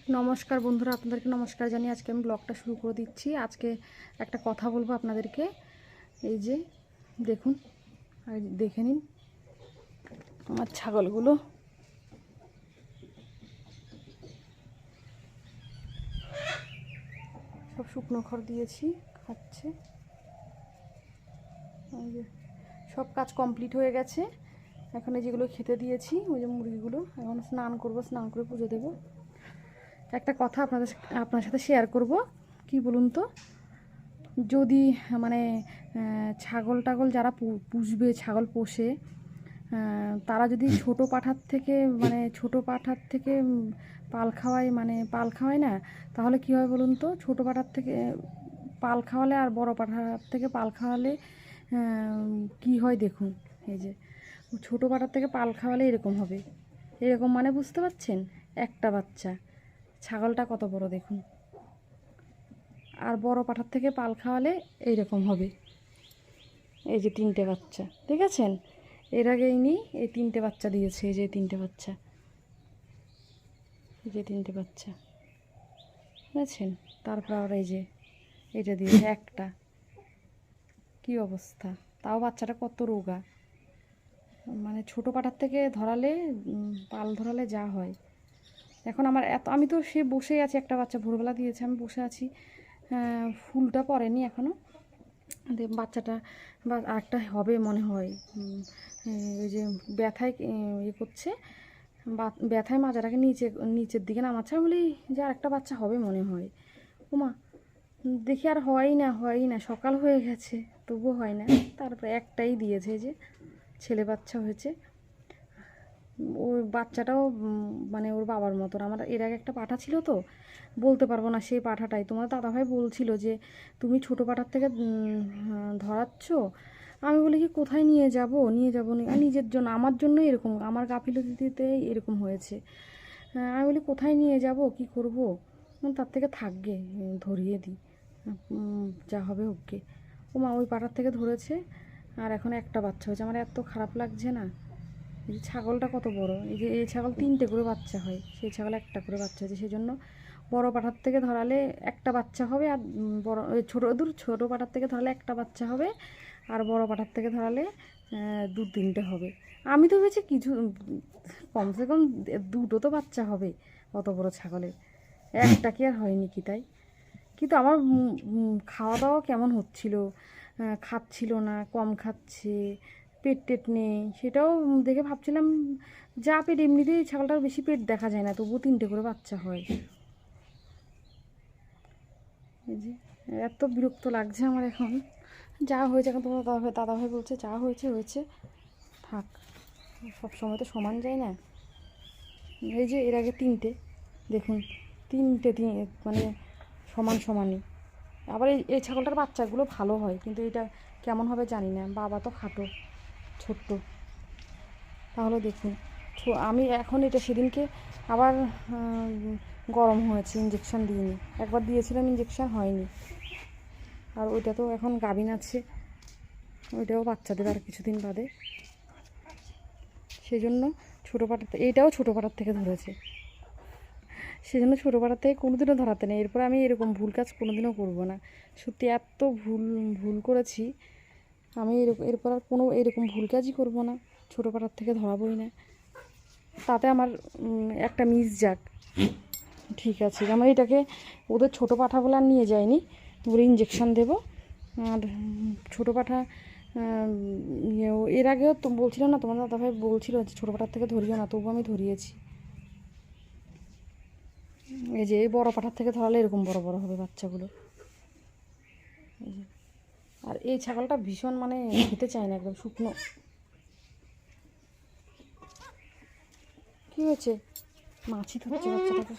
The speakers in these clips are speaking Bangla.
নমস্কার বন্ধুরা, আপনাদেরকে নমস্কার জানিয়ে আজকে আমি ব্লগটা শুরু করে দিচ্ছি। আজকে একটা কথা বলবো আপনাদেরকে। এই যে দেখুন, আর দেখে নিন আমার ছাগলগুলো। সব শুকনো খড় দিয়েছি, খাচ্ছে। এই যে সব কাজ কমপ্লিট হয়ে গেছে। এখন এই যেগুলো খেতে দিয়েছি, ওই যে মুরগিগুলো, এখন স্নান করব, স্নান করে পুজো দেবো। একটা কথা আপনার সাথে শেয়ার করব। কি বলুন তো, যদি মানে ছাগল টাগল যারা পুষবে, ছাগল পোষে, তারা যদি ছোট পাঁঠার থেকে পাল খাওয়ায়, পাল খাওয়ায় না, তাহলে কী হয় বলুন তো। ছোট পাঁঠার থেকে পাল খাওয়ালে আর বড় পাঁঠার থেকে পাল খাওয়ালে কি হয় দেখুন। এই যে ছোট পাঁঠার থেকে পাল খাওয়ালে এরকম হবে, এরকম মানে বুঝতে পারছেন, একটা বাচ্চা। ছাগলটা কত বড় দেখুন। আর বড় পাঁঠার থেকে পাল খাওয়ালে এইরকম হবে। এই যে 3টে বাচ্চা দেখেছেন, এর আগে ইনি এই 3টে বাচ্চা দিয়েছে। এই যে 3টে বাচ্চা, এই যে 3টে বাচ্চা বুঝেছেন। তারপর আবার এই যে এটা দিয়েছে একটা। কি অবস্থা! তাও বাচ্চাটা কত রোগা, মানে ছোটো পাঁঠার থেকে ধরালে, পাল ধরালে যা হয়। এখন আমার আমি তো সে বসেই আছি, একটা বাচ্চা ভোরবেলা দিয়েছে, আমি বসে আছি। ফুলটা পড়েনি এখনও, বাচ্চাটা বা আরেকটা হবে মনে হয়। ওই যে ব্যথায় ইয়ে করছে, ব্যথায় মাজাটাকে নিচের দিকে নামাচ্ছে। আমি বলি যে আরেকটা বাচ্চা হবে মনে হয়। ওমা, দেখি আর হয়ই না, সকাল হয়ে গেছে তবুও হয় না। তারপরে একটাই দিয়েছে, যে ছেলে বাচ্চা হয়েছে। ওই বাচ্চাটাও মানে ওর বাবার মতন। আমার এর আগে একটা পাঠা ছিল, তো বলতে পারবো না সেই পাঠাটাই। তোমার দাদাভাই বলছিল যে তুমি ছোটো পাঠার থেকে ধরাচ্ছ। আমি বলি কি, কোথায় নিয়ে যাব নিজের জন্য, আমার জন্য এরকম, আমার গাফিলতিতে এরকম হয়েছে। আমি বলি কোথায় নিয়ে যাব, কি করব, তার থেকে থাকবে, ধরিয়ে দিই, যা হবে হোকগে। ও মা, ওই পাঠার থেকে ধরেছে, আর এখন একটা বাচ্চা হয়েছে। আমার এত খারাপ লাগছে না। এই যে ছাগলটা কত বড়, এই ছাগল 3টে করে বাচ্চা হয়, সেই ছাগল একটা করে বাচ্চা হয়েছে। সেই জন্য বড় পাঠার থেকে ধরালে একটা বাচ্চা হবে, আর ছোটো পাঠার থেকে ধরালে একটা বাচ্চা হবে, আর বড় পাঠার থেকে ধরালে 2-3টে হবে। আমি তো ভেবেছি কিছু কমসে কম 2টো তো বাচ্চা হবে অত বড় ছাগলের, একটা কি আর হয়নি কি তাই। কিন্তু আমার খাওয়া দাওয়া কেমন হচ্ছিল, খাচ্ছিল না, কম খাচ্ছে, পেট টেট নেই, সেটাও দেখে ভাবছিলাম যা পেট, এমনিতেই ছাগলটার বেশি পেট দেখা যায় না, তবুও 3টে করে বাচ্চা হয়। এই যে এত বিরক্ত লাগছে আমার এখন। যা হয়েছে, এখন তোমার দাদাভাই বলছে যা হয়েছে হয়েছে, থাক, সব সময় তো সমান যায় না। এই যে এর আগে 3টে দেখুন, 3টে মানে সমানই। আবার এই ছাগলটার বাচ্চাগুলো ভালো হয়, কিন্তু এটা কেমন হবে জানি না। বাবা তো খাটো, ছোট্ট। তাহলে দেখুন, আমি এখন এটা সেদিনকে আবার গরম হয়েছে, ইঞ্জেকশান দিইনি। একবার দিয়েছিলাম, ইঞ্জেকশান হয়নি। আর ওইটা তো এখন গাভিন আছে, ওইটাও বাচ্চা দেবে আর কিছুদিন বাদে। সেই জন্য এইটাও ছোটো পাটার থেকে ধরেছে, সেই জন্য ছোটো পাটার থেকে কোনোদিনও ধরাতে নেই। এরপর আমি এরকম ভুল কাজ কোনোদিনও করবো না। সত্যি এত ভুল করেছি আমি, এরপর আর কোনো এরকম ভুল কাজই করবো না, ছোটো পাটার থেকে ধরাবোই না। তাতে আমার একটা মিস যাক, ঠিক আছে। আমার এটাকে ওদের ছোটো পাঠা বলে আর নিয়ে যায়নি, ওর ইঞ্জেকশান দেবো। আর ছোটো পাঠা এর আগেও তো বলছিলাম না, তোমার দাদাভাই বলছিল যে ছোটো পাঠার থেকে ধরিও না, তবু আমি ধরিয়েছি। এই যে এই বড়ো পাঠার থেকে ধরালে এরকম বড় বড় হবে বাচ্চাগুলো। আর এই ছাগলটা ভীষণ মানে খেতে চায় না, একদম শুকনো। কি হয়েছে? মাছি ধরছে বাচ্চাটাকে।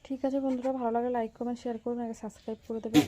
ঠিক আছে বন্ধুরা, ভালো লাগলে লাইক কমেন্ট শেয়ার করবেন, আগে সাবস্ক্রাইব করে দেবেন।